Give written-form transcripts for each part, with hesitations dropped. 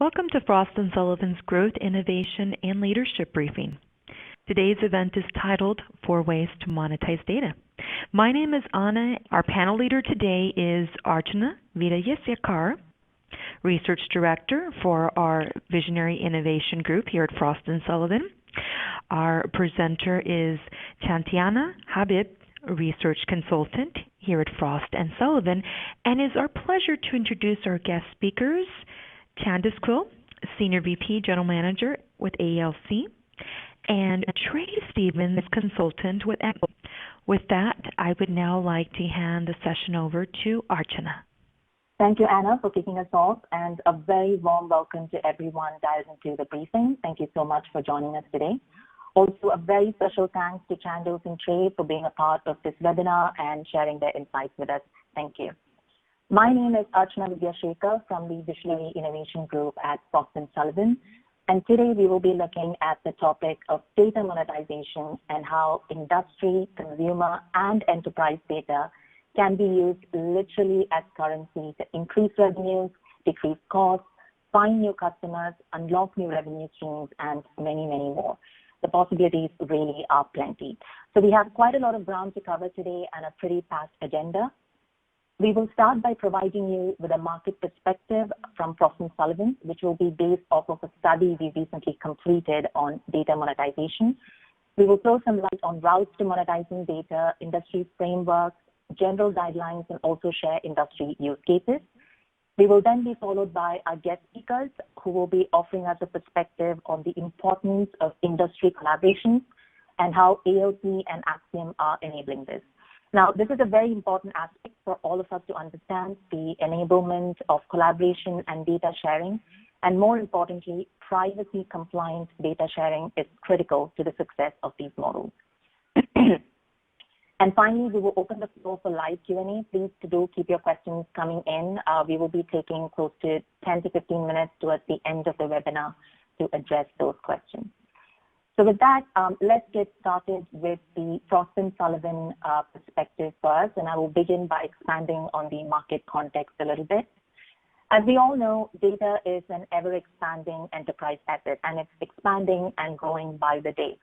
Welcome to Frost & Sullivan's Growth, Innovation, and Leadership Briefing. Today's event is titled 4 Ways to Monetize Data. My name is Anna. Our panel leader today is Archana Vidyasekar, Research Director for our Visionary Innovation Group here at Frost & Sullivan. Our presenter is Chaitanya Habib, Research Consultant here at Frost & Sullivan, and it's our pleasure to introduce our guest speakers, Chandos Quill, Senior VP General Manager with ALC, and Trey Stephens, Consultant with Acxiom. With that, I would now like to hand the session over to Archana. Thank you, Anna, for kicking us off, and a very warm welcome to everyone dialed into the briefing. Thank you so much for joining us today. Also, a very special thanks to Chandos and Trey for being a part of this webinar and sharing their insights with us. Thank you. My name is Archana Vidyasekar from the Visionary Innovation Group at Frost & Sullivan, and today we will be looking at the topic of data monetization and how industry, consumer, and enterprise data can be used literally as currency to increase revenues, decrease costs, find new customers, unlock new revenue streams, and many, many more. The possibilities really are plenty. So we have quite a lot of ground to cover today and a pretty packed agenda. We will start by providing you with a market perspective from Frost & Sullivan, which will be based off of a study we recently completed on data monetization. We will throw some light on routes to monetizing data, industry frameworks, general guidelines, and also share industry use cases. We will then be followed by our guest speakers who will be offering us a perspective on the importance of industry collaboration and how ALC and Acxiom are enabling this. Now, this is a very important aspect for all of us to understand the enablement of collaboration and data sharing, and more importantly, privacy-compliant data sharing is critical to the success of these models. And finally, we will open the floor for live Q&A. Please do keep your questions coming in. We will be taking close to 10 to 15 minutes towards the end of the webinar to address those questions. So with that, let's get started with the Frost & Sullivan perspective first, and I will begin by expanding on the market context a little bit. As we all know, data is an ever-expanding enterprise asset, and it's expanding and growing by the day.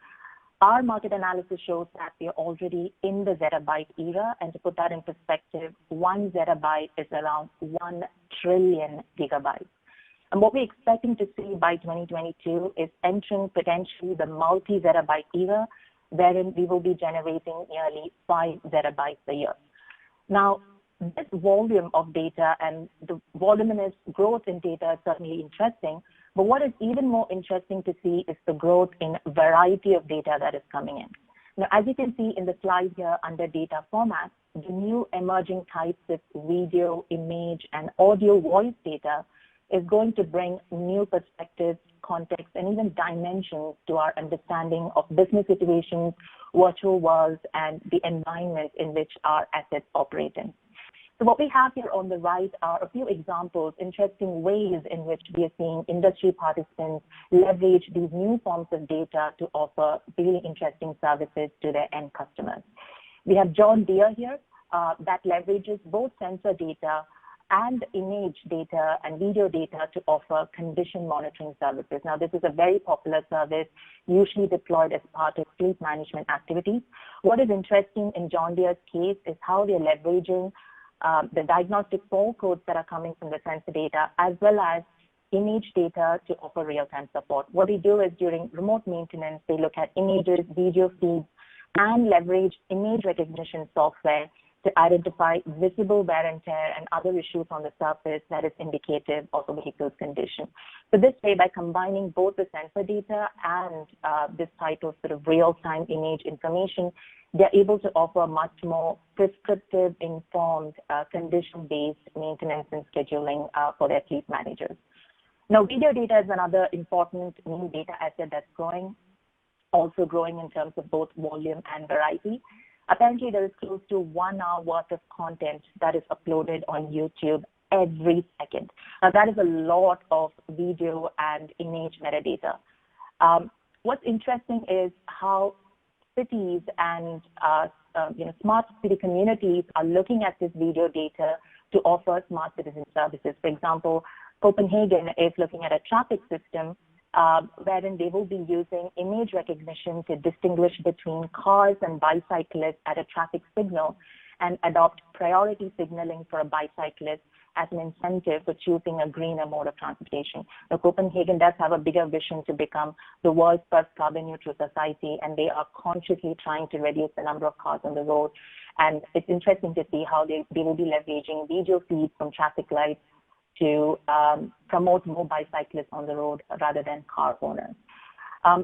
Our market analysis shows that we are already in the zettabyte era, and to put that in perspective, 1 zettabyte is around 1 trillion gigabytes. And what we're expecting to see by 2022 is entering potentially the multi-zettabyte era, wherein we will be generating nearly 5 zettabytes a year. Now, this volume of data and the voluminous growth in data is certainly interesting, but what is even more interesting to see is the growth in variety of data that is coming in. Now, as you can see in the slide here under data formats, the new emerging types of video, image, and audio voice data is going to bring new perspectives, context, and even dimensions to our understanding of business situations, virtual worlds, and the environment in which our assets operate in. So what we have here on the right are a few examples, interesting ways in which we are seeing industry participants leverage these new forms of data to offer really interesting services to their end customers. We have John Deere here that leverages both sensor data and image data and video data to offer condition monitoring services. Now, this is a very popular service, usually deployed as part of fleet management activities. What is interesting in John Deere's case is how they're leveraging the diagnostic fault codes that are coming from the sensor data, as well as image data to offer real-time support. What they do is during remote maintenance, they look at images, video feeds, and leverage image recognition software to identify visible wear and tear and other issues on the surface that is indicative of a vehicle's condition. So this way, by combining both the sensor data and this type of sort of real-time image information, they're able to offer much more prescriptive, informed, condition-based maintenance and scheduling for their fleet managers. Now, video data is another important new data asset that's growing, also growing in terms of both volume and variety. Apparently, there is close to 1 hour worth of content that is uploaded on YouTube every second. Now, that is a lot of video and image metadata. What's interesting is how cities and smart city communities are looking at this video data to offer smart citizen services. For example, Copenhagen is looking at a traffic system wherein they will be using image recognition to distinguish between cars and bicyclists at a traffic signal and adopt priority signaling for a bicyclist as an incentive for choosing a greener mode of transportation. Now, Copenhagen does have a bigger vision to become the world's first carbon neutral society, and they are consciously trying to reduce the number of cars on the road. And it's interesting to see how they will be leveraging video feeds from traffic lights to promote more bicyclists on the road rather than car owners.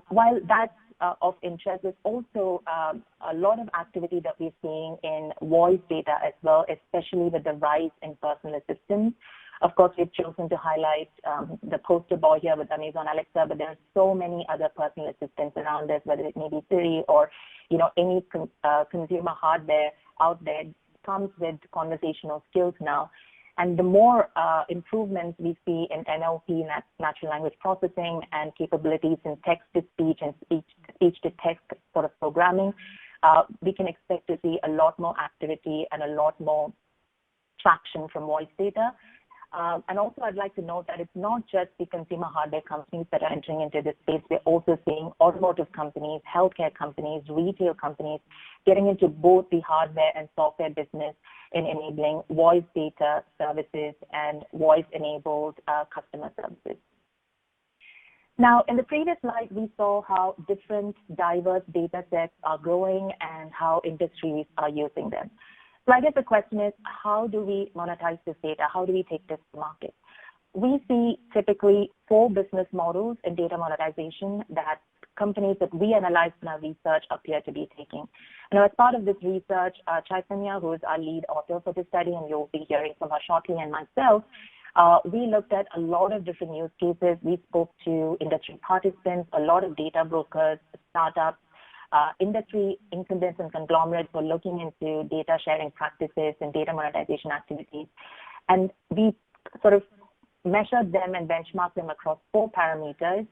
While that's of interest, there's also a lot of activity that we're seeing in voice data as well, especially with the rise in personal assistants. Of course, we've chosen to highlight the poster boy here with Amazon Alexa, but there are so many other personal assistants around this, whether it may be Siri or any consumer hardware out there comes with conversational skills now. And the more improvements we see in NLP, natural language processing, and capabilities in text-to-speech and speech-to-text sort of programming, we can expect to see a lot more activity and a lot more traction from voice data. And also, I'd like to note that it's not just the consumer hardware companies that are entering into this space. We're also seeing automotive companies, healthcare companies, retail companies getting into both the hardware and software business in enabling voice data services and voice-enabled customer services. Now, in the previous slide, we saw how different diverse data sets are growing and how industries are using them. So I guess the question is, how do we monetize this data? How do we take this to market? We see typically 4 business models in data monetization that companies that we analyzed in our research appear to be taking. Now, as part of this research, Chaitanya, who is our lead author for this study, and you'll be hearing from her shortly, and myself, we looked at a lot of different use cases. We spoke to industry participants, a lot of data brokers, startups, industry incumbents and conglomerates were looking into data sharing practices and data monetization activities. And we sort of measured them and benchmarked them across 4 parameters,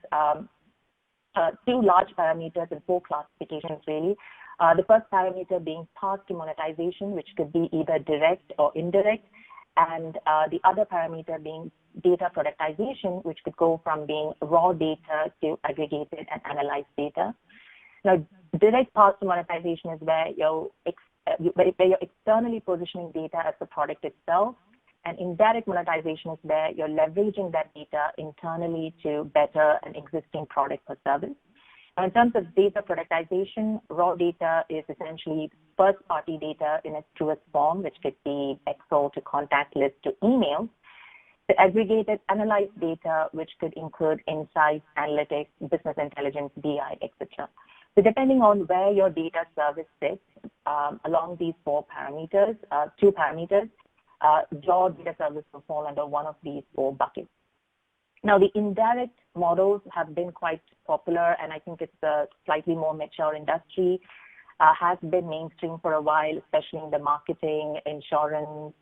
2 large parameters and 4 classifications really. The first parameter being path to monetization, which could be either direct or indirect, and the other parameter being data productization, which could go from being raw data to aggregated and analyzed data. Now, direct path to monetization is where you're externally positioning data as the product itself, and indirect monetization is where you're leveraging that data internally to better an existing product or service. Now, in terms of data productization, raw data is essentially first-party data in its truest form, which could be Excel to contact list to email. The aggregated analyzed data, which could include insights, analytics, business intelligence, BI, etc. So depending on where your data service sits along these 4 parameters, 2 parameters, your data service will fall under one of these 4 buckets. Now, the indirect models have been quite popular, and I think it's a slightly more mature industry, has been mainstream for a while, especially in the marketing, insurance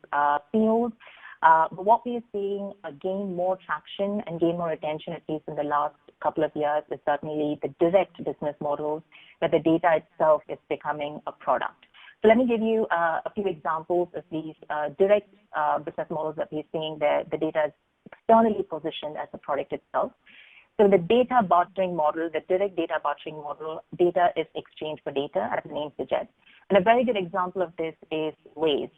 field. But what we are seeing gain more traction and gain more attention, at least in the last couple of years, is certainly the direct business models, where the data itself is becoming a product. So let me give you a few examples of these direct business models that we're seeing where the data is externally positioned as a product itself. So the data bartering model, the direct data bartering model, data is exchanged for data, as the name suggests. And a very good example of this is Waze,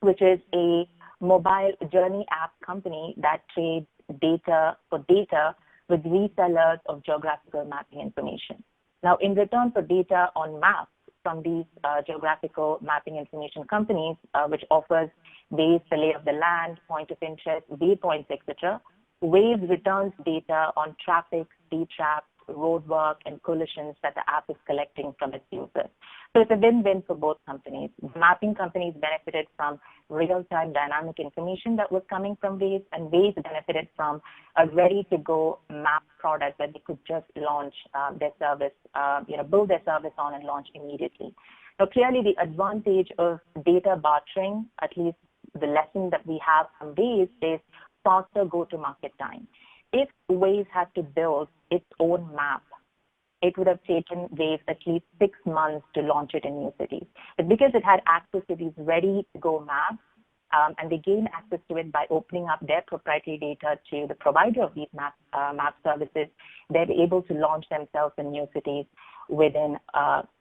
which is a mobile journey app company that trades data for data with resellers of geographical mapping information. Now, in return for data on maps from these geographical mapping information companies, which offers Waze the lay of the land, point of interest, waypoints, etc., Waze returns data on traffic, speed traps, roadwork, and collisions that the app is collecting from its users. So it's a win-win for both companies. Mapping companies benefited from real-time dynamic information that was coming from Waze, and Waze benefited from a ready-to-go map product that they could just launch their service, build their service on and launch immediately. Now, clearly, the advantage of data bartering, at least the lesson that we have from Waze, is faster go-to-market time. If Waze had to build its own map, it would have taken Waze at least 6 months to launch it in new cities. But because it had access to these ready-to-go maps, and they gain access to it by opening up their proprietary data to the provider of these map services. They're able to launch themselves in new cities within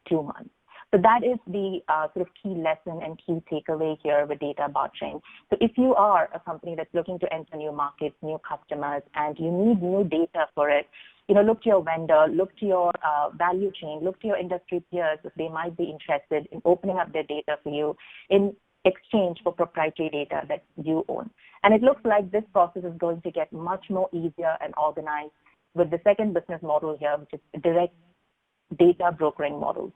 2 months. So that is the sort of key lesson and key takeaway here with data bartering. So if you are a company that's looking to enter new markets, new customers, and you need new data for it, look to your vendor, look to your value chain, look to your industry peers if they might be interested in opening up their data for you in exchange for proprietary data that you own. And it looks like this process is going to get much more easier and organized with the second business model here, which is direct data brokering models.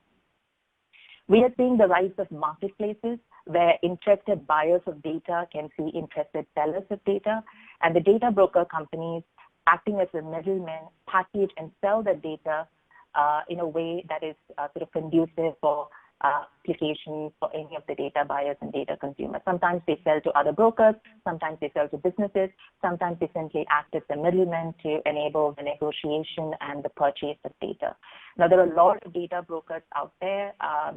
We are seeing the rise of marketplaces where interested buyers of data can see interested sellers of data, and the data broker companies acting as a middleman package and sell the data in a way that is sort of conducive for applications for any of the data buyers and data consumers. Sometimes they sell to other brokers, sometimes they sell to businesses, sometimes they simply act as the middleman to enable the negotiation and the purchase of data. Now, there are a lot of data brokers out there,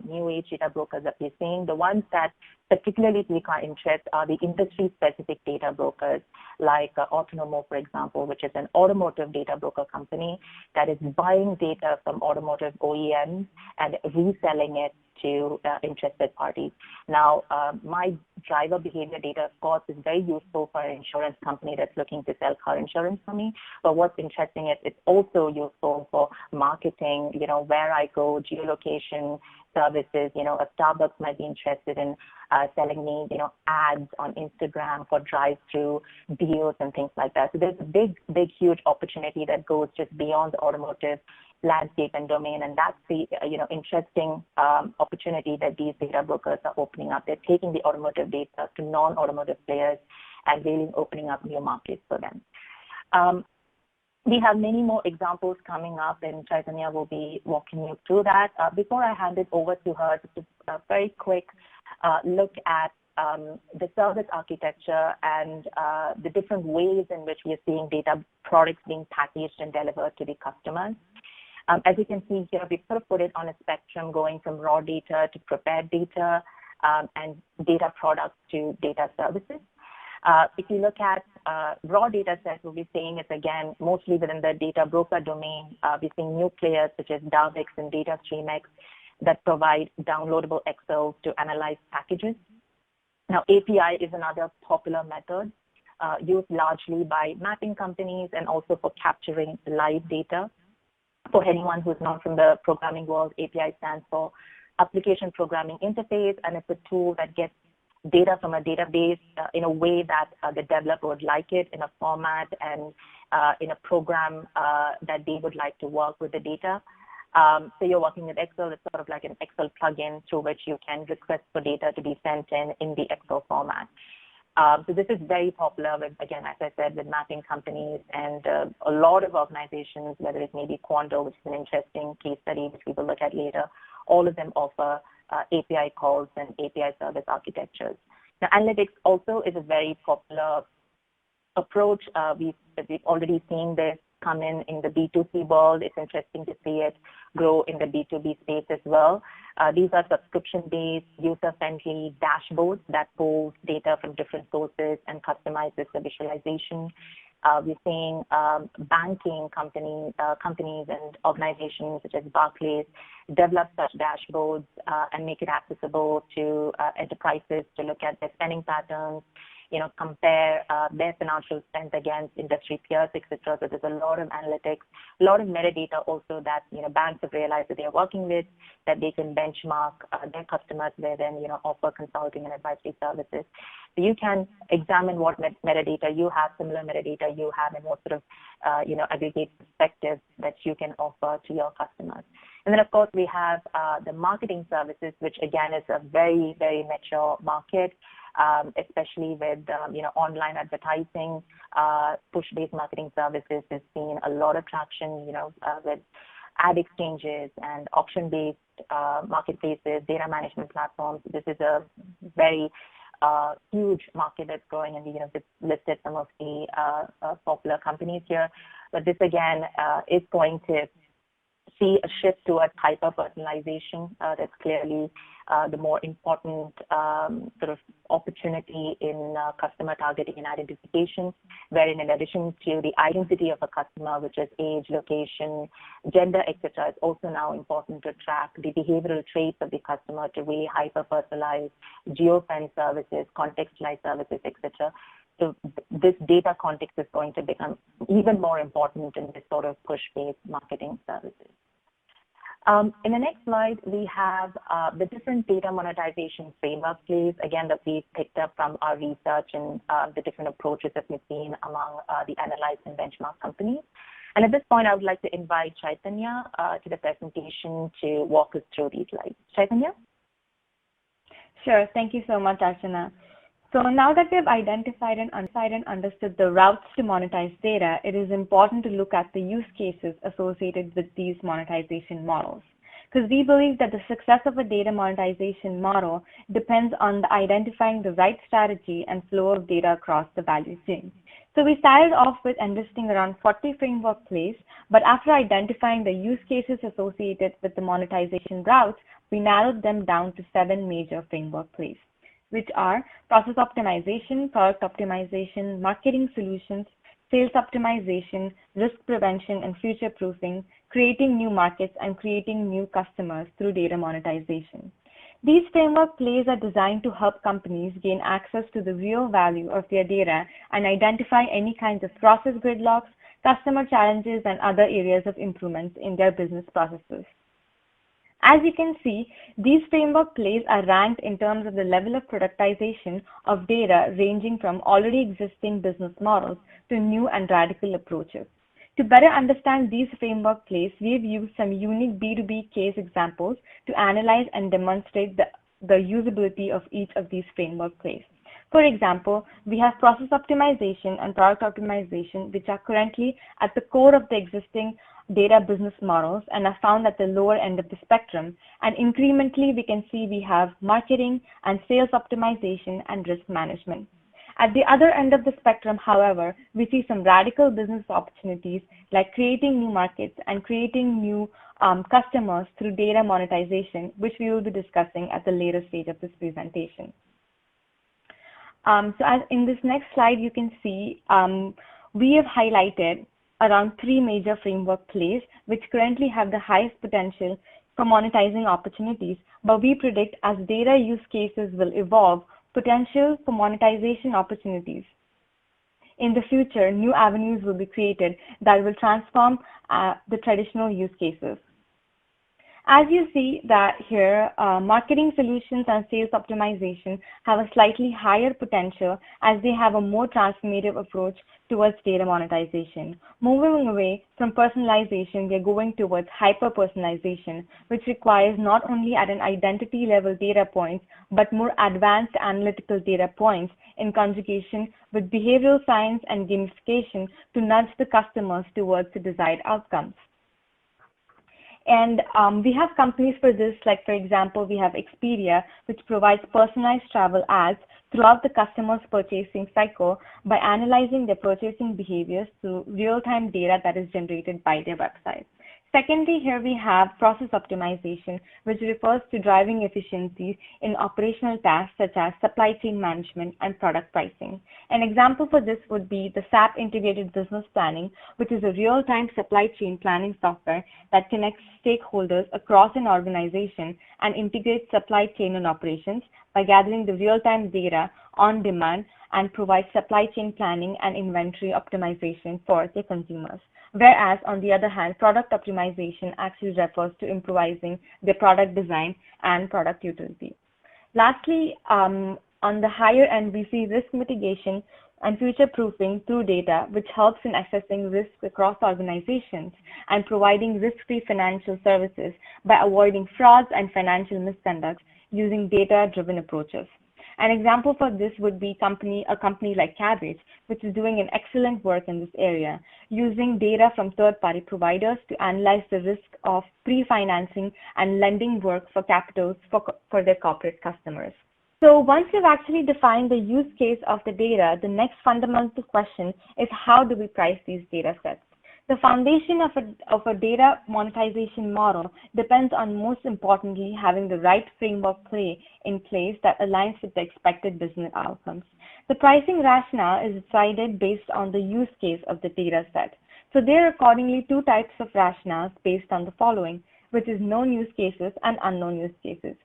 new age data brokers that we're seeing. The ones that particularly pique our interest are the industry-specific data brokers, like Automotive, for example, which is an automotive data broker company that is buying data from automotive OEMs and reselling it to interested parties. Now, my driver behavior data, of course, is very useful for an insurance company that's looking to sell car insurance for me. But what's interesting is it's also useful for marketing, where I go, geolocation services. A Starbucks might be interested in selling me, ads on Instagram for drive-through deals and things like that. So there's a big, huge opportunity that goes just beyond the automotive landscape and domain, and that's the interesting opportunity that these data brokers are opening up. They're taking the automotive data to non-automotive players and really opening up new markets for them. We have many more examples coming up, and Chaitanya will be walking you through that. Before I hand it over to her, just a very quick look at the service architecture and the different ways in which we are seeing data products being packaged and delivered to the customers. As you can see here, we've sort of put it on a spectrum going from raw data to prepared data and data products to data services. If you look at raw data sets, what we're seeing is, again, mostly within the data broker domain. We're seeing new players such as Darvix and DataStreamX that provide downloadable Excel to analyze packages. Now, API is another popular method used largely by mapping companies and also for capturing live data. For anyone who's not from the programming world, API stands for Application Programming Interface, and it's a tool that gets data from a database in a way that the developer would like it, in a format and in a program that they would like to work with the data. So you're working with Excel. It's sort of like an Excel plugin through which you can request for data to be sent in the Excel format. So this is very popular with, again, as I said, with mapping companies and a lot of organizations, whether it may be Quando, which is an interesting case study, which we will look at later. All of them offer API calls and API service architectures. Now, analytics also is a very popular approach. We've already seen this come in the B2C world. It's interesting to see it grow in the B2B space as well. These are subscription-based, user-friendly dashboards that pull data from different sources and customizes the visualization. We're seeing banking companies and organizations such as Barclays develop such dashboards and make it accessible to enterprises to look at their spending patterns, compare their financial spend against industry peers, etc. So there's a lot of analytics, a lot of metadata also that, banks have realized that they're working with, that they can benchmark their customers with and, offer consulting and advisory services. So you can examine what metadata you have, similar metadata you have, and what sort of, aggregate perspectives that you can offer to your customers. And then, of course, we have the marketing services, which, again, is a very, very mature market. Especially with online advertising, push-based marketing services has seen a lot of traction, with ad exchanges and auction-based marketplaces, data management platforms. This is a very huge market that's growing, and we've listed some of the popular companies here. But this, again, is going to see a shift towards hyper-personalization. That's clearly the more important sort of opportunity in customer targeting and identification, wherein in addition to the identity of a customer, which is age, location, gender, etc., it's also now important to track the behavioral traits of the customer to really hyper-personalize geofence services, contextualized services, etc. So this data context is going to become even more important in this sort of push-based marketing services. In the next slide, we have the different data monetization framework plays, again, that we picked up from our research and the different approaches that we've seen among the analyzed and benchmark companies. And at this point, I would like to invite Chaitanya to the presentation to walk us through these slides. Chaitanya? Sure. Thank you so much, Archana. So now that we have identified and understood the routes to monetize data, it is important to look at the use cases associated with these monetization models. Because we believe that the success of a data monetization model depends on identifying the right strategy and flow of data across the value chain. So we started off with enlisting around 40 framework plays, but after identifying the use cases associated with the monetization routes, we narrowed them down to 7 major framework plays, which are process optimization, product optimization, marketing solutions, sales optimization, risk prevention and future proofing, creating new markets, and creating new customers through data monetization. These framework plays are designed to help companies gain access to the real value of their data and identify any kinds of process gridlocks, customer challenges, and other areas of improvements in their business processes. As you can see, these framework plays are ranked in terms of the level of productization of data ranging from already existing business models to new and radical approaches. To better understand these framework plays, we've used some unique B2B case examples to analyze and demonstrate the usability of each of these framework plays. For example, we have process optimization and product optimization, which are currently at the core of the existing data business models and are found at the lower end of the spectrum. And incrementally, we can see we have marketing and sales optimization and risk management. At the other end of the spectrum, however, we see some radical business opportunities like creating new markets and creating new customers through data monetization, which we will be discussing at the later stage of this presentation. So as in this next slide, you can see we have highlighted around 3 major framework plays, which currently have the highest potential for monetizing opportunities, but we predict as data use cases will evolve, potential for monetization opportunities. In the future, new avenues will be created that will transform the traditional use cases. As you see that here, marketing solutions and sales optimization have a slightly higher potential as they have a more transformative approach towards data monetization. Moving away from personalization, we are going towards hyper-personalization, which requires not only at an identity level data points, but more advanced analytical data points in conjugation with behavioral science and gamification to nudge the customers towards the desired outcomes. And we have companies for this, like for example, we have Expedia, which provides personalized travel ads throughout the customer's purchasing cycle by analyzing their purchasing behaviors through real-time data that is generated by their website. Secondly, here we have process optimization, which refers to driving efficiencies in operational tasks such as supply chain management and product pricing. An example for this would be the SAP Integrated Business Planning, which is a real-time supply chain planning software that connects stakeholders across an organization and integrates supply chain and operations by gathering the real-time data on demand and provides supply chain planning and inventory optimization for their consumers. Whereas, on the other hand, product optimization actually refers to improvising the product design and product utility. Lastly, on the higher end, we see risk mitigation and future proofing through data, which helps in assessing risks across organizations and providing risk-free financial services by avoiding frauds and financial misconduct using data-driven approaches. An example for this would be a company like Cabbage, which is doing an excellent work in this area, using data from third-party providers to analyze the risk of pre-financing and lending work for capitals for their corporate customers. So once we've actually defined the use case of the data, the next fundamental question is how do we price these data sets? The foundation of a data monetization model depends on, most importantly, having the right framework in place that aligns with the expected business outcomes. The pricing rationale is decided based on the use case of the data set. So there are accordingly two types of rationales based on the following, which is known use cases and unknown use cases.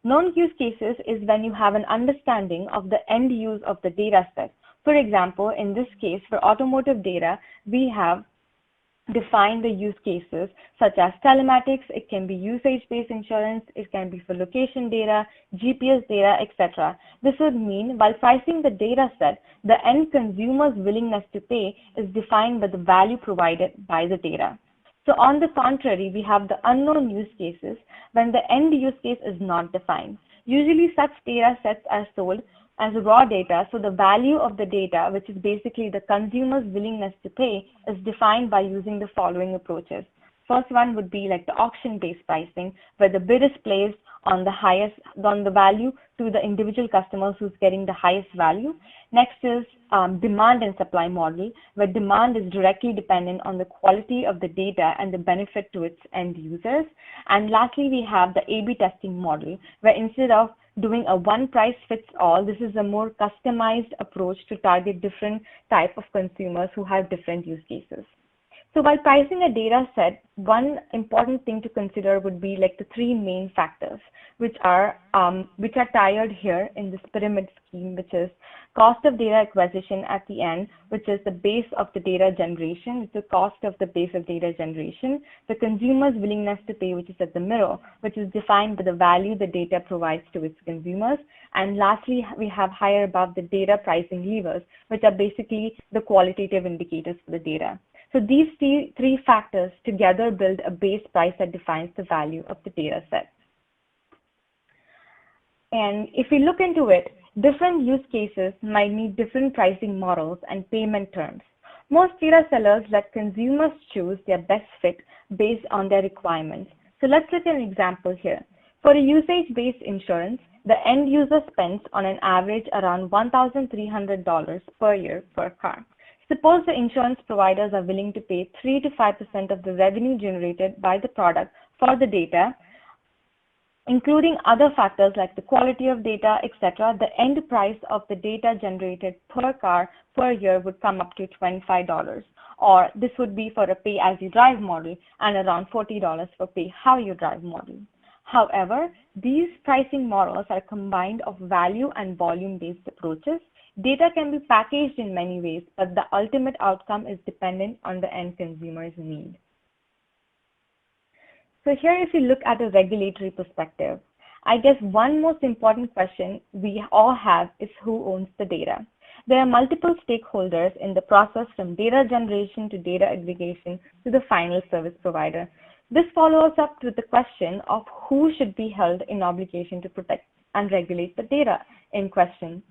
Known use cases is when you have an understanding of the end use of the data set. For example, in this case, for automotive data, we have define the use cases such as telematics. It can be usage-based insurance, it can be for location data, GPS data, etc. This would mean while pricing the data set, the end consumer's willingness to pay is defined by the value provided by the data. So on the contrary, we have the unknown use cases when the end use case is not defined. Usually such data sets are sold as raw data, so the value of the data, which is basically the consumer's willingness to pay, is defined by using the following approaches. First one would be like the auction-based pricing, where the bid is placed on the value to the individual customers who's getting the highest value. Next is demand and supply model, where demand is directly dependent on the quality of the data and the benefit to its end users. And lastly, we have the A/B testing model, where instead of doing a one price fits all, this is a more customized approach to target different type of consumers who have different use cases. So while pricing a data set, one important thing to consider would be like the three main factors, which are tied here in this pyramid scheme, which is cost of data acquisition at the end, which is the base of the data generation, it's the cost of the base of data generation, the consumer's willingness to pay, which is at the middle, which is defined by the value the data provides to its consumers. And lastly, we have higher above the data pricing levers, which are basically the qualitative indicators for the data. So these three factors together build a base price that defines the value of the data set. And if we look into it, different use cases might need different pricing models and payment terms. Most data sellers let consumers choose their best fit based on their requirements. So let's look at an example here. For a usage-based insurance, the end user spends on an average around $1,300 per year per car. Suppose the insurance providers are willing to pay 3 to 5% of the revenue generated by the product for the data, including other factors like the quality of data, etc. The end price of the data generated per car per year would come up to $25, or this would be for a pay-as-you-drive model and around $40 for pay-how-you-drive model. However, these pricing models are combined of value and volume-based approaches. Data can be packaged in many ways, but the ultimate outcome is dependent on the end consumer's need. So here, if you look at a regulatory perspective, I guess one most important question we all have is who owns the data. There are multiple stakeholders in the process, from data generation to data aggregation to the final service provider. This follows up with the question of who should be held in obligation to protect and regulate the data in question.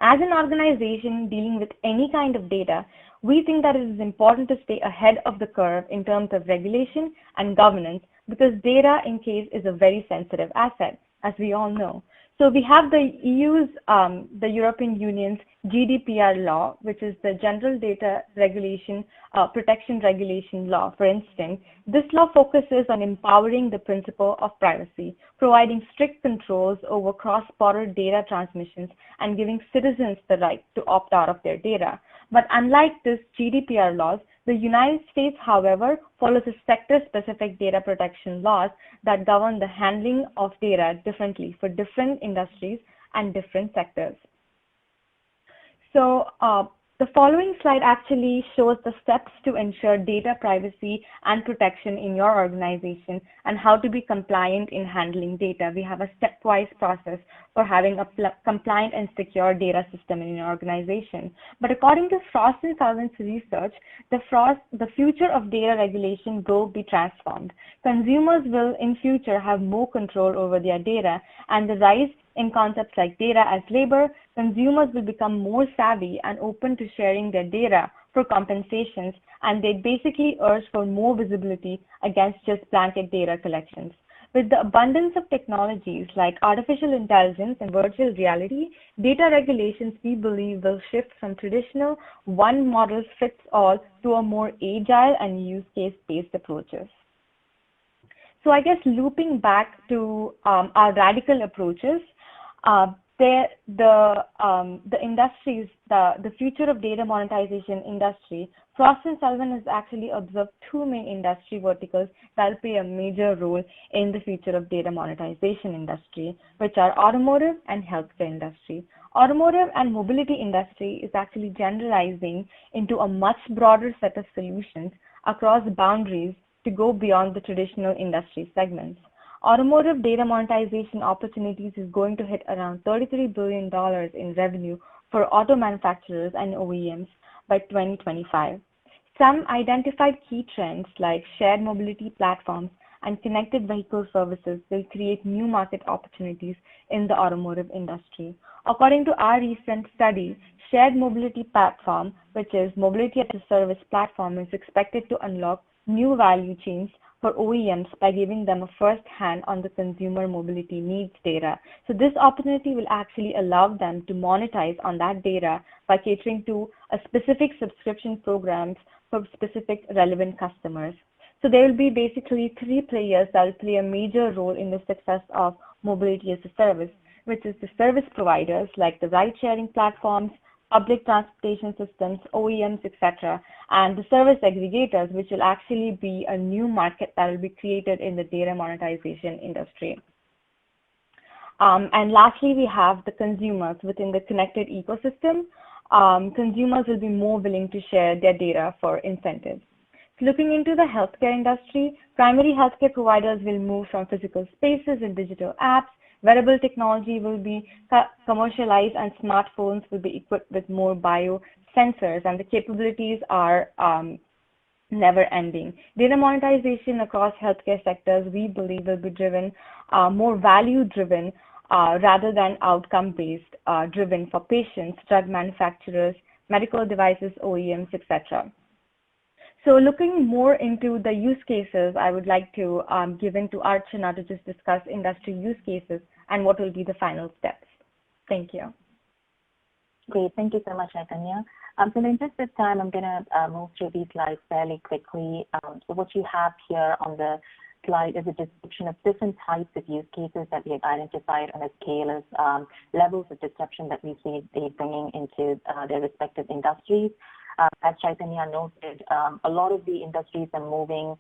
As an organization dealing with any kind of data, we think that it is important to stay ahead of the curve in terms of regulation and governance, because data in case is a very sensitive asset, as we all know. So we have the EU's, the European Union's GDPR law, which is the General Data Regulation, Protection Regulation Law, for instance. This law focuses on empowering the principle of privacy, providing strict controls over cross-border data transmissions, and giving citizens the right to opt out of their data. But unlike this GDPR laws, the United States, however, follows a sector-specific data protection laws that govern the handling of data differently for different industries and different sectors. So the following slide actually shows the steps to ensure data privacy and protection in your organization and how to be compliant in handling data. We have a stepwise process for having a compliant and secure data system in your organization. But according to Frost and Sullivan's research, the future of data regulation will be transformed. Consumers will in future have more control over their data, and the rise in concepts like data as labor, consumers will become more savvy and open to sharing their data for compensations, and they basically urge for more visibility against just blanket data collections. With the abundance of technologies like artificial intelligence and virtual reality, data regulations, we believe, will shift from traditional one model fits all to a more agile and use case based approaches. So I guess looping back to our radical approaches, the industries, the future of data monetization industry, Frost and Sullivan has actually observed two main industry verticals that will play a major role in the future of data monetization industry, which are automotive and healthcare industry. Automotive and mobility industry is actually generalizing into a much broader set of solutions across boundaries to go beyond the traditional industry segments. Automotive data monetization opportunities is going to hit around $33 billion in revenue for auto manufacturers and OEMs by 2025. Some identified key trends like shared mobility platforms and connected vehicle services will create new market opportunities in the automotive industry. According to our recent study, shared mobility platform, which is mobility as a service platform, is expected to unlock new value chains for OEMs by giving them a first hand on the consumer mobility needs data. So this opportunity will actually allow them to monetize on that data by catering to a specific subscription programs for specific relevant customers. So there will be basically three players that will play a major role in the success of mobility as a service, which is the service providers like the ride-sharing platforms, public transportation systems, OEMs, etc., and the service aggregators, which will actually be a new market that will be created in the data monetization industry. And lastly, we have the consumers within the connected ecosystem. Consumers will be more willing to share their data for incentives. Looking into the healthcare industry, primary healthcare providers will move from physical spaces and digital apps. Wearable technology will be commercialized and smartphones will be equipped with more biosensors, and the capabilities are never ending. Data monetization across healthcare sectors, we believe, will be driven, more value driven rather than outcome based, driven for patients, drug manufacturers, medical devices, OEMs, etc. So looking more into the use cases, I would like to give in to Archana to just discuss industry use cases and what will be the final steps. Thank you. Great. Thank you so much, Chaitanya. So in just this time, I'm going to move through these slides fairly quickly. So what you have here on the slide is a description of different types of use cases that we have identified on a scale of levels of disruption that we see they bringing into their respective industries. As Chaitanya noted, a lot of the industries are moving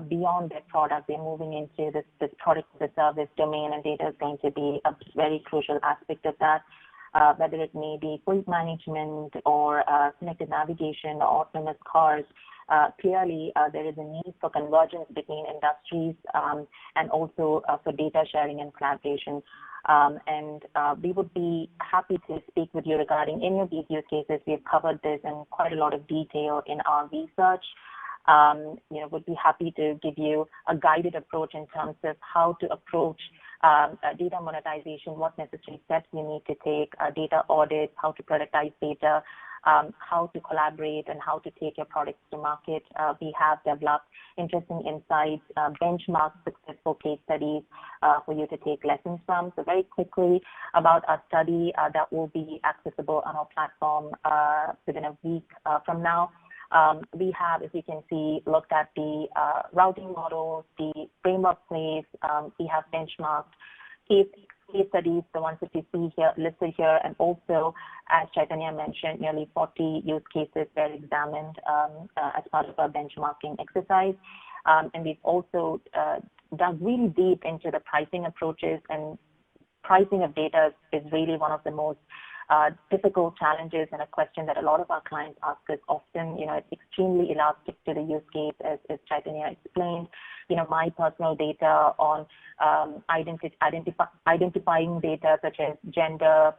beyond their product. They're moving into this product as a service domain, and data is going to be a very crucial aspect of that, whether it may be fleet management or connected navigation or autonomous cars. Clearly, there is a need for convergence between industries and also for data sharing and collaboration. And we would be happy to speak with you regarding any of these use cases. We've covered this in quite a lot of detail in our research. Would be happy to give you a guided approach in terms of how to approach data monetization, what necessary steps you need to take, data audits, how to productize data, how to collaborate, and how to take your products to market. We have developed interesting insights, benchmark successful case studies for you to take lessons from. So very quickly about our study that will be accessible on our platform within a week from now. We have, as you can see, looked at the routing models, the framework plays. We have benchmarked case studies, the ones that you see here listed here, and also, as Chaitanya mentioned, nearly 40 use cases were examined as part of our benchmarking exercise. And we've also dug really deep into the pricing approaches, and pricing of data is really one of the most difficult challenges and a question that a lot of our clients ask us often. It's extremely elastic to the use case, as Chaitanya explained. My personal data on identifying data such as gender,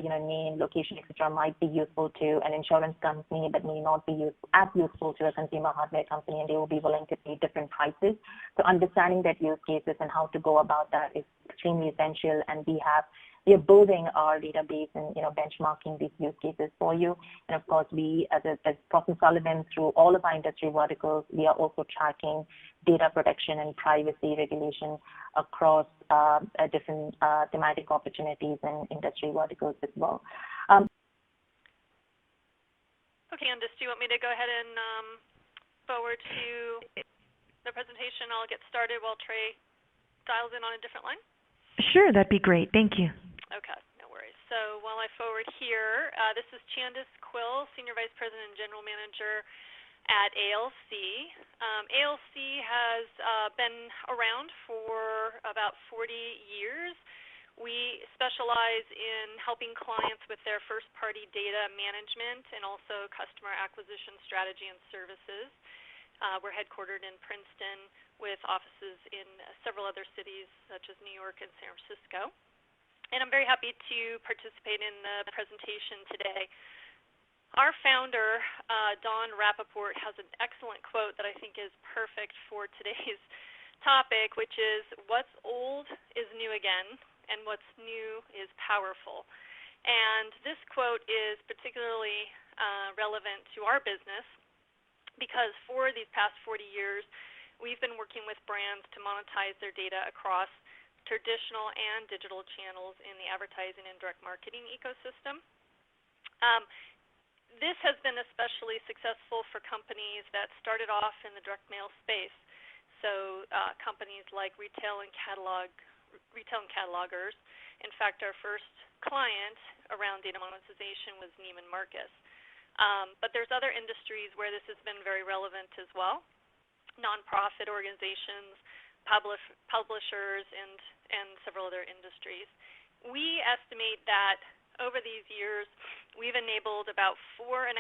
name, location, etc., might be useful to an insurance company, but may not be as useful to a consumer hardware company, and they will be willing to pay different prices. So understanding that use cases and how to go about that is extremely essential, and we have we are building our database and benchmarking these use cases for you. And of course, we as Frost Sullivan, through all of our industry verticals, we are also tracking data protection and privacy regulation across different thematic opportunities and industry verticals as well. Okay, Candace, do you want me to go ahead and forward to the presentation? I'll get started while Trey dials in on a different line. Sure, that'd be great. Thank you. Okay, no worries. So while I forward here, this is Chandos Quill, Senior Vice President and General Manager at ALC. ALC has been around for about 40 years. We specialize in helping clients with their first-party data management and also customer acquisition strategy and services. We're headquartered in Princeton with offices in several other cities such as New York and San Francisco. And I'm very happy to participate in the presentation today. Our founder, Don Rappaport, has an excellent quote that I think is perfect for today's topic, which is, "What's old is new again, and what's new is powerful." And this quote is particularly relevant to our business because for these past 40 years, we've been working with brands to monetize their data across traditional and digital channels in the advertising and direct marketing ecosystem. This has been especially successful for companies that started off in the direct mail space. So companies like retail and catalogers. In fact, our first client around data monetization was Neiman Marcus. But there's other industries where this has been very relevant as well. Nonprofit organizations, publishers, and several other industries. We estimate that over these years, we've enabled about $4.5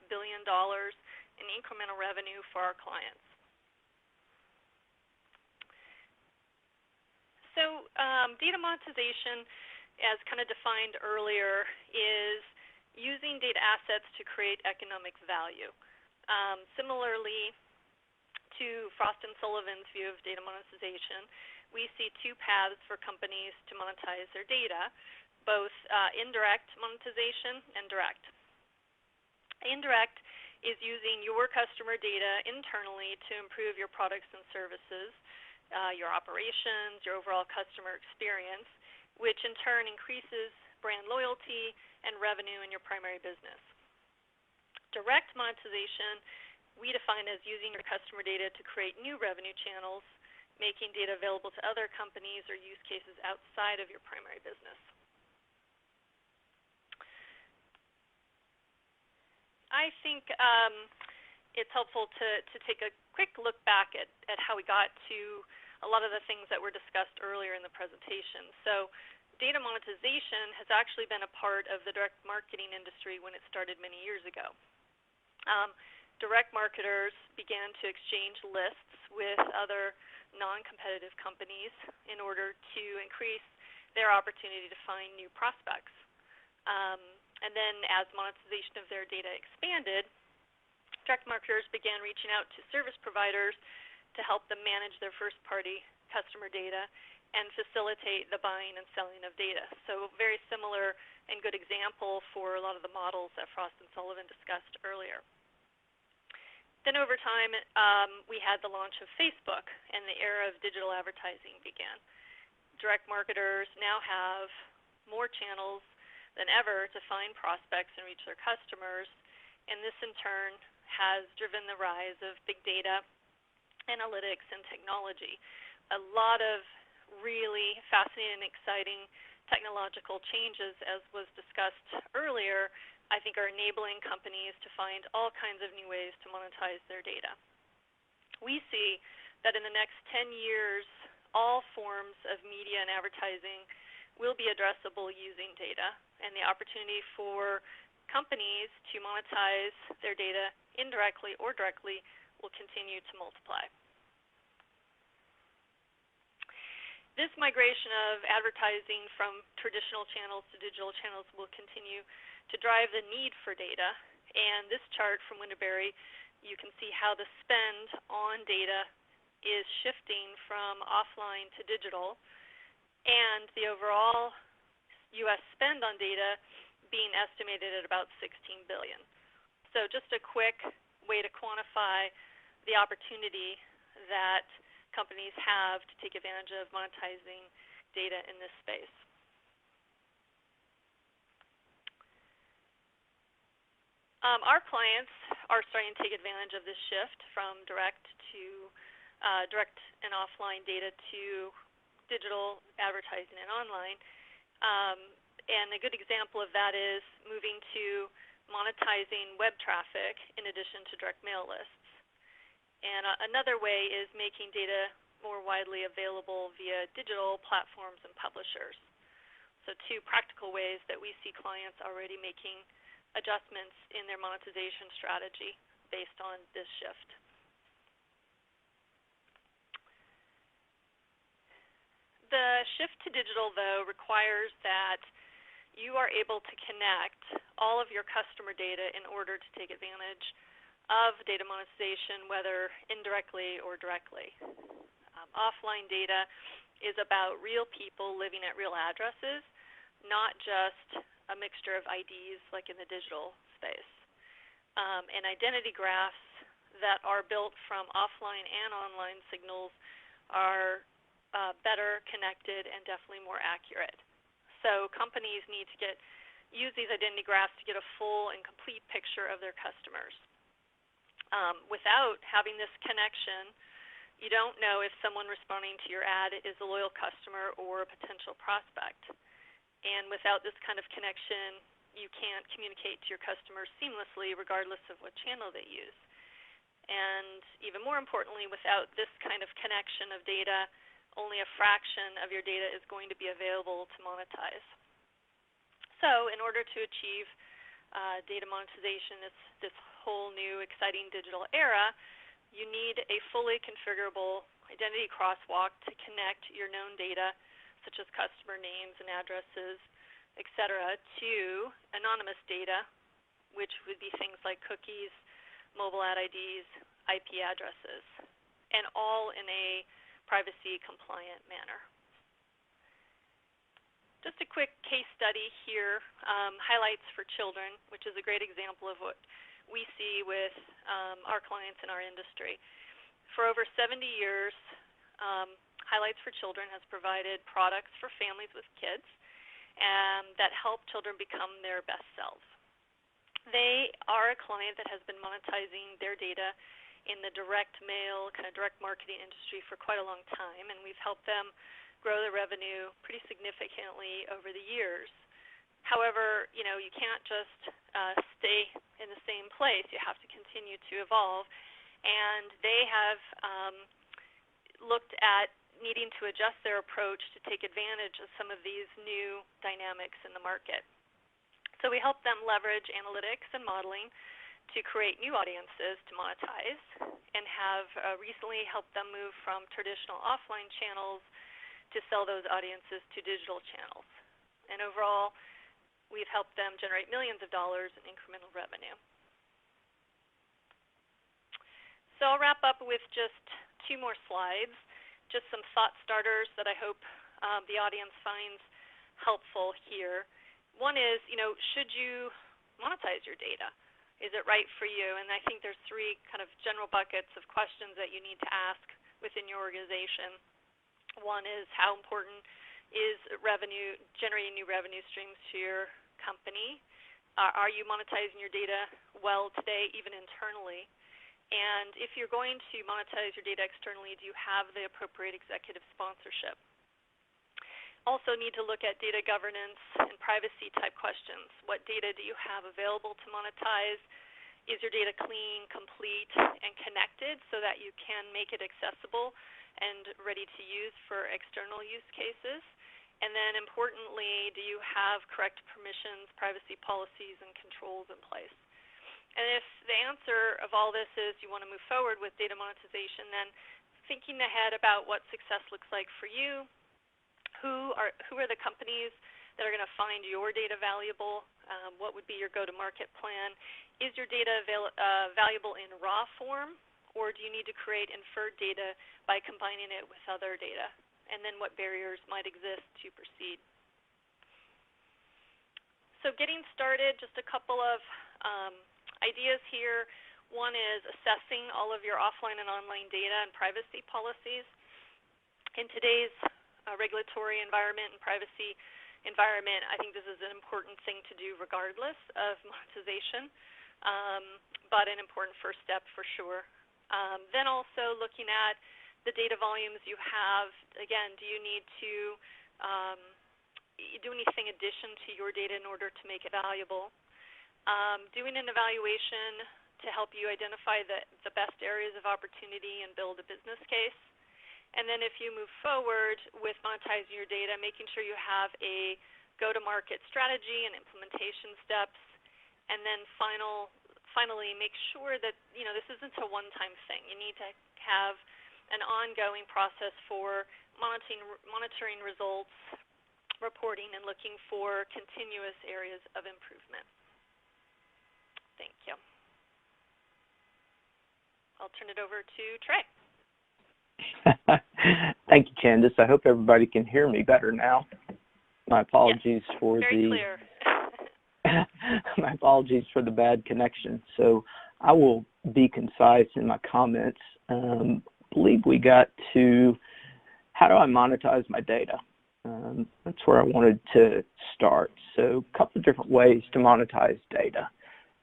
billion in incremental revenue for our clients. So data monetization, as kind of defined earlier, is using data assets to create economic value. Similarly to Frost and Sullivan's view of data monetization, we see two paths for companies to monetize their data, both indirect monetization and direct. Indirect is using your customer data internally to improve your products and services, your operations, your overall customer experience, which in turn increases brand loyalty and revenue in your primary business. Direct monetization we define as using your customer data to create new revenue channels, making data available to other companies or use cases outside of your primary business. I think it's helpful to take a quick look back at how we got to a lot of the things that were discussed earlier in the presentation. So data monetization has actually been a part of the direct marketing industry when it started many years ago. Direct marketers began to exchange lists with other non-competitive companies in order to increase their opportunity to find new prospects. And then as monetization of their data expanded, direct marketers began reaching out to service providers to help them manage their first-party customer data and facilitate the buying and selling of data. So very similar and good example for a lot of the models that Frost and Sullivan discussed earlier. Then over time, we had the launch of Facebook, and the era of digital advertising began. Direct marketers now have more channels than ever to find prospects and reach their customers, and this in turn has driven the rise of big data, analytics, and technology. A lot of really fascinating and exciting technological changes, as was discussed earlier, I think are enabling companies to find all kinds of new ways to monetize their data. We see that in the next 10 years, all forms of media and advertising will be addressable using data, and the opportunity for companies to monetize their data indirectly or directly will continue to multiply. This migration of advertising from traditional channels to digital channels will continue to drive the need for data. And this chart from Winterberry, you can see how the spend on data is shifting from offline to digital, and the overall U.S. spend on data being estimated at about $16 billion. So just a quick way to quantify the opportunity that companies have to take advantage of monetizing data in this space. Our clients are starting to take advantage of this shift from direct and offline data to digital advertising and online. And a good example of that is moving to monetizing web traffic in addition to direct mail lists. And another way is making data more widely available via digital platforms and publishers. So two practical ways that we see clients already making adjustments in their monetization strategy based on this shift. The shift to digital, though, requires that you are able to connect all of your customer data in order to take advantage of data monetization, whether indirectly or directly. Offline data is about real people living at real addresses, not just a mixture of IDs like in the digital space. And identity graphs that are built from offline and online signals are better connected and definitely more accurate. So companies need to use these identity graphs to get a full and complete picture of their customers. Without having this connection, you don't know if someone responding to your ad is a loyal customer or a potential prospect. And without this kind of connection, you can't communicate to your customers seamlessly regardless of what channel they use. And even more importantly, without this kind of connection of data, only a fraction of your data is going to be available to monetize. So in order to achieve data monetization, this whole new exciting digital era, you need a fully configurable identity crosswalk to connect your known data, such as customer names and addresses, etc., to anonymous data, which would be things like cookies, mobile ad IDs, IP addresses, and all in a privacy-compliant manner. Just a quick case study here, highlights for children, which is a great example of what we see with our clients in our industry. For over 70 years, Highlights for Children has provided products for families with kids that help children become their best selves. They are a client that has been monetizing their data in the direct mail, kind of direct marketing industry for quite a long time, and we've helped them grow their revenue pretty significantly over the years. However, you can't just stay in the same place. You have to continue to evolve, and they have looked at needing to adjust their approach to take advantage of some of these new dynamics in the market. So we help them leverage analytics and modeling to create new audiences to monetize, and have recently helped them move from traditional offline channels to sell those audiences to digital channels. And overall, we've helped them generate millions of dollars in incremental revenue. So I'll wrap up with just two more slides, just some thought starters that I hope the audience finds helpful here. One is, should you monetize your data? Is it right for you? And I think there's three kind of general buckets of questions that you need to ask within your organization. One is, how important is generating new revenue streams to your company? Are you monetizing your data well today, even internally? And if you're going to monetize your data externally, do you have the appropriate executive sponsorship? Also need to look at data governance and privacy type questions. What data do you have available to monetize? Is your data clean, complete, and connected so that you can make it accessible and ready to use for external use cases? And then importantly, do you have correct permissions, privacy policies, and controls in place? And if the answer of all this is you want to move forward with data monetization, then thinking ahead about what success looks like for you, who are the companies that are going to find your data valuable? What would be your go-to-market plan? Is your data valuable in raw form, or do you need to create inferred data by combining it with other data? And then what barriers might exist to proceed? So getting started, just a couple of ideas here. One is assessing all of your offline and online data and privacy policies. In today's regulatory environment and privacy environment, I think this is an important thing to do regardless of monetization, but an important first step for sure. Then also looking at the data volumes you have. Again, do you need to do anything addition to your data in order to make it valuable? Doing an evaluation to help you identify the best areas of opportunity and build a business case. And then if you move forward with monetizing your data, making sure you have a go-to-market strategy and implementation steps. And then finally, make sure that this isn't a one-time thing. You need to have an ongoing process for monitoring results, reporting, and looking for continuous areas of improvement. Thank you. I'll turn it over to Trey. Thank you, Chandos. I hope everybody can hear me better now. My apologies for very clear. My apologies for the bad connection. So I will be concise in my comments. I believe we got to how do I monetize my data? That's where I wanted to start. So a couple of different ways to monetize data.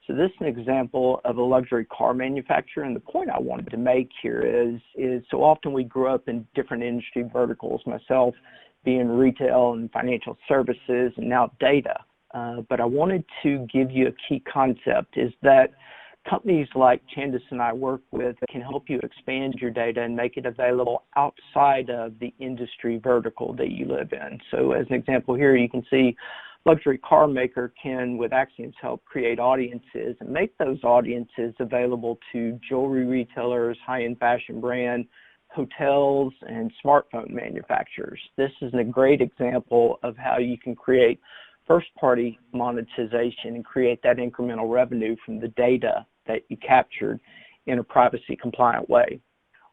So this is an example of a luxury car manufacturer, and the point I wanted to make here is so often we grow up in different industry verticals, myself being retail and financial services and now data. But I wanted to give you a key concept is that companies like Chandos and I work with can help you expand your data and make it available outside of the industry vertical that you live in. So as an example here, you can see luxury car maker can, with Acxiom's help, create audiences and make those audiences available to jewelry retailers, high-end fashion brand, hotels, and smartphone manufacturers. This is a great example of how you can create first-party monetization and create that incremental revenue from the data that you captured in a privacy-compliant way.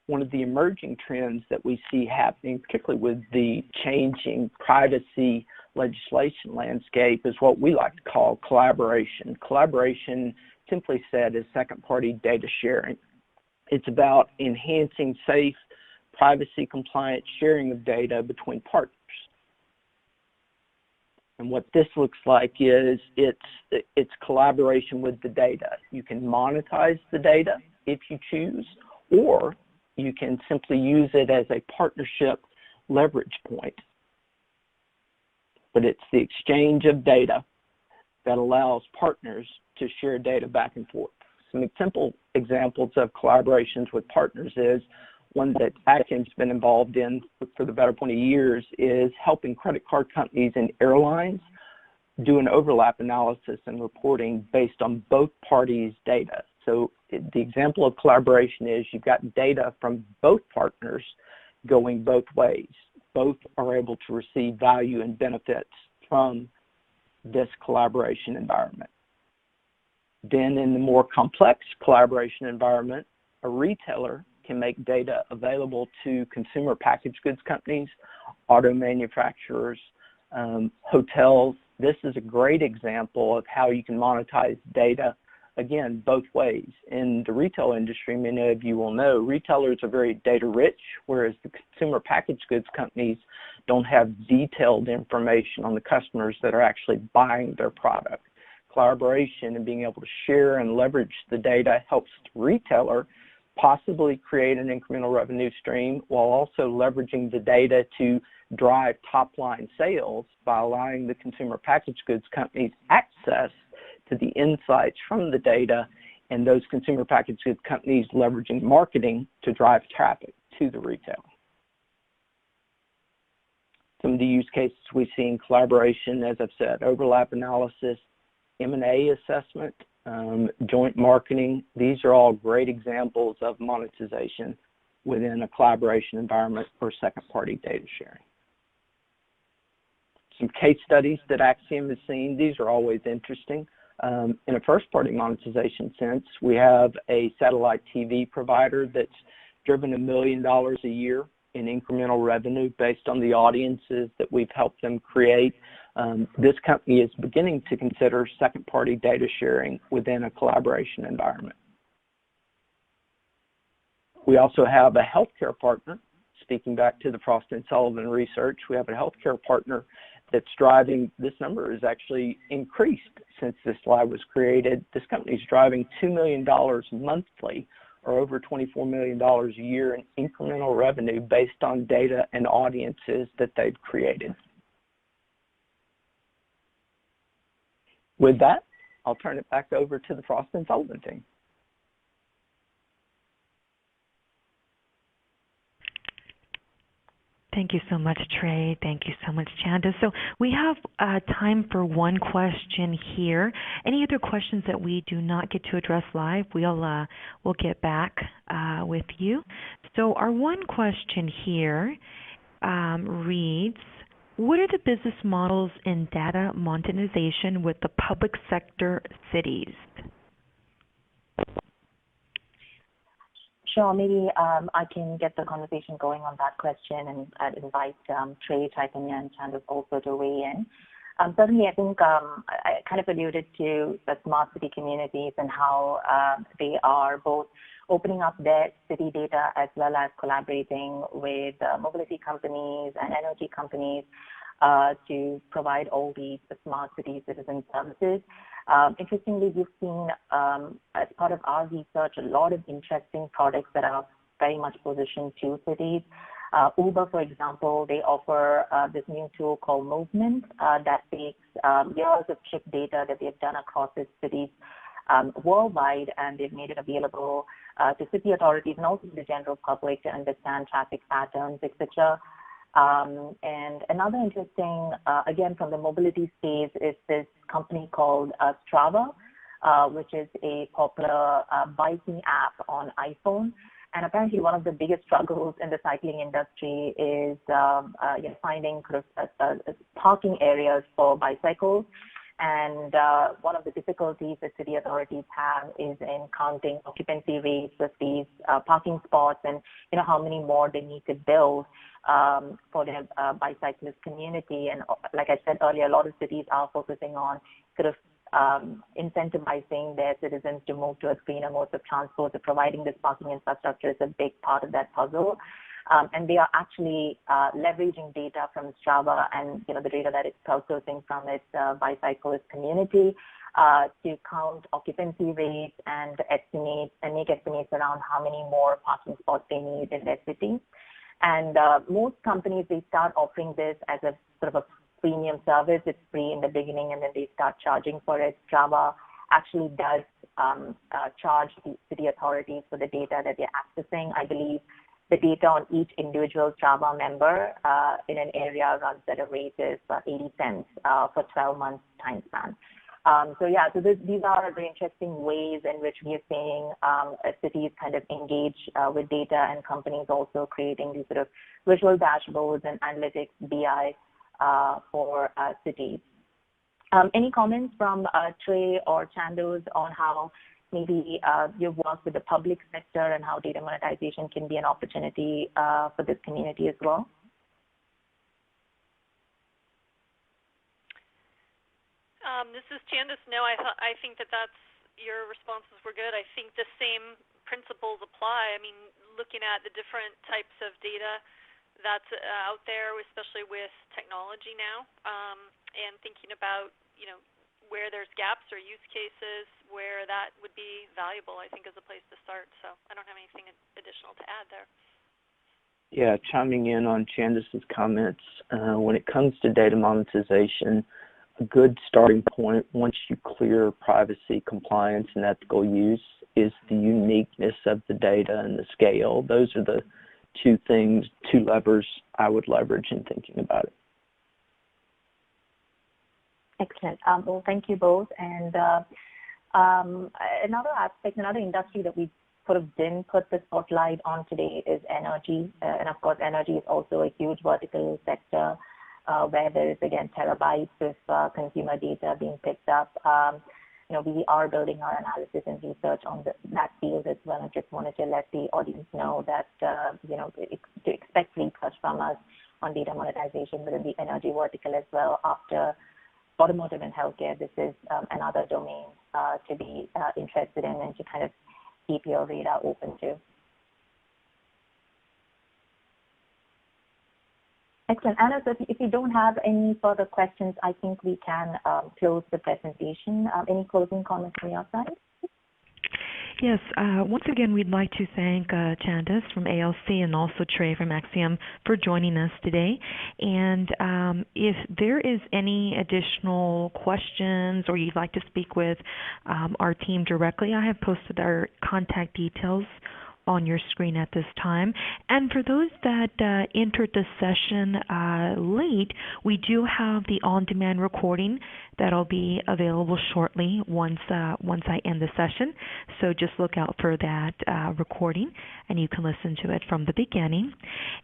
One of the emerging trends that we see happening, particularly with the changing privacy legislation landscape, is what we like to call collaboration. Collaboration, simply said, is second-party data sharing. It's about enhancing safe, privacy-compliant sharing of data between partners. And what this looks like is it's collaboration with the data. You can monetize the data if you choose, or you can simply use it as a partnership leverage point. But it's the exchange of data that allows partners to share data back and forth. Some simple examples of collaborations with partners is one that Acxiom's been involved in for the better 20 years is helping credit card companies and airlines do an overlap analysis and reporting based on both parties' data. So the example of collaboration is you've got data from both partners going both ways. Both are able to receive value and benefits from this collaboration environment. Then in the more complex collaboration environment, a retailer can make data available to consumer packaged goods companies, auto manufacturers, hotels. This is a great example of how you can monetize data, again, both ways. In the retail industry, many of you will know, retailers are very data rich, whereas the consumer packaged goods companies don't have detailed information on the customers that are actually buying their product. Collaboration and being able to share and leverage the data helps the retailer possibly create an incremental revenue stream while also leveraging the data to drive top-line sales by allowing the consumer packaged goods companies access to the insights from the data, and those consumer packaged goods companies leveraging marketing to drive traffic to the retailer. Some of the use cases we see in collaboration, as I've said, overlap analysis, M&A assessment, joint marketing. These are all great examples of monetization within a collaboration environment for second-party data sharing. Some case studies that Acxiom has seen, these are always interesting. In a first-party monetization sense, we have a satellite TV provider that's driven $1 million a year in incremental revenue based on the audiences that we've helped them create. This company is beginning to consider second-party data sharing within a collaboration environment. We also have a healthcare partner. Speaking back to the Frost and Sullivan research, we have a healthcare partner that's driving, this number is actually increased since this slide was created. This company is driving $2 million monthly, or over $24 million a year in incremental revenue based on data and audiences that they've created. With that, I'll turn it back over to the Frost and Sullivan team. Thank you so much, Trey. Thank you so much, Chandos. So we have time for one question here. Any other questions that we do not get to address live, we'll get back with you. So our one question here reads, what are the business models in data monetization with the public sector cities? Sure, maybe I can get the conversation going on that question, and I'd invite Trey, Chaitanya, and Chandos also to weigh in. Certainly, I think I kind of alluded to the smart city communities and how they are both opening up their city data as well as collaborating with mobility companies and energy companies to provide all these smart city citizen services. Interestingly, we've seen, as part of our research, a lot of interesting products that are very much positioned to cities. Uber, for example, they offer this new tool called Movement that takes years of trip data that they've done across its cities worldwide, and they've made it available to city authorities and also to the general public to understand traffic patterns, etc. And another interesting, again, from the mobility space is this company called Strava, which is a popular biking app on iPhone. And apparently one of the biggest struggles in the cycling industry is finding sort of parking areas for bicycles. And one of the difficulties that city authorities have is in counting occupancy rates with these parking spots, and how many more they need to build for their bicyclist community. And like I said earlier, a lot of cities are focusing on sort of incentivizing their citizens to move towards greener modes of transport. So providing this parking infrastructure is a big part of that puzzle. And they are actually leveraging data from Strava and the data that it's crowdsourcing from its bicyclist community to count occupancy rates and make estimates around how many more parking spots they need in their city. And most companies, they start offering this as a sort of a premium service. It's free in the beginning, and then they start charging for it. Strava actually does charge the city authorities for the data that they're accessing. I believe the data on each individual Strava member in an area runs at a rate is 80 cents for 12 months time span. So these are the interesting ways in which we are seeing cities kind of engage with data, and companies also creating these sort of visual dashboards and analytics BI for cities. Any comments from Trey or Chandos on how maybe you've worked with the public sector and how data monetization can be an opportunity for this community as well? This is Chandos. No, I think that's your responses were good. I think the same principles apply. I mean, looking at the different types of data that's out there, especially with technology now, and thinking about where there's gaps or use cases where that would be valuable, I think, is a place to start. So I don't have anything additional to add there. Yeah, chiming in on Chandos's comments, when it comes to data monetization, a good starting point, once you clear privacy, compliance, and ethical use, is the uniqueness of the data and the scale. Those are the two levers I would leverage in thinking about it. Excellent. Well, thank you both. And another aspect, another industry that we sort of didn't put the spotlight on today is energy. And of course, energy is also a huge vertical sector where there is, again, terabytes of consumer data being picked up. we are building our analysis and research on that field as well. And just wanted to let the audience know that, to expect research from us on data monetization within the energy vertical as well. After automotive and healthcare, this is another domain to be interested in and to kind of keep your radar open to. Excellent. Anna, so if you don't have any further questions, I think we can close the presentation. Any closing comments from your side? Yes. Once again, we'd like to thank Chandos from ALC and also Trey from Acxiom for joining us today. And if there is any additional questions or you'd like to speak with our team directly, I have posted our contact details on your screen at this time. And for those that entered the session late, we do have the on-demand recording that'll be available shortly once I end the session. So just look out for that recording, and you can listen to it from the beginning.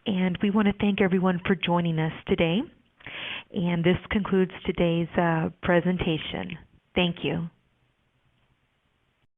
And we want to thank everyone for joining us today. And this concludes today's presentation. Thank you.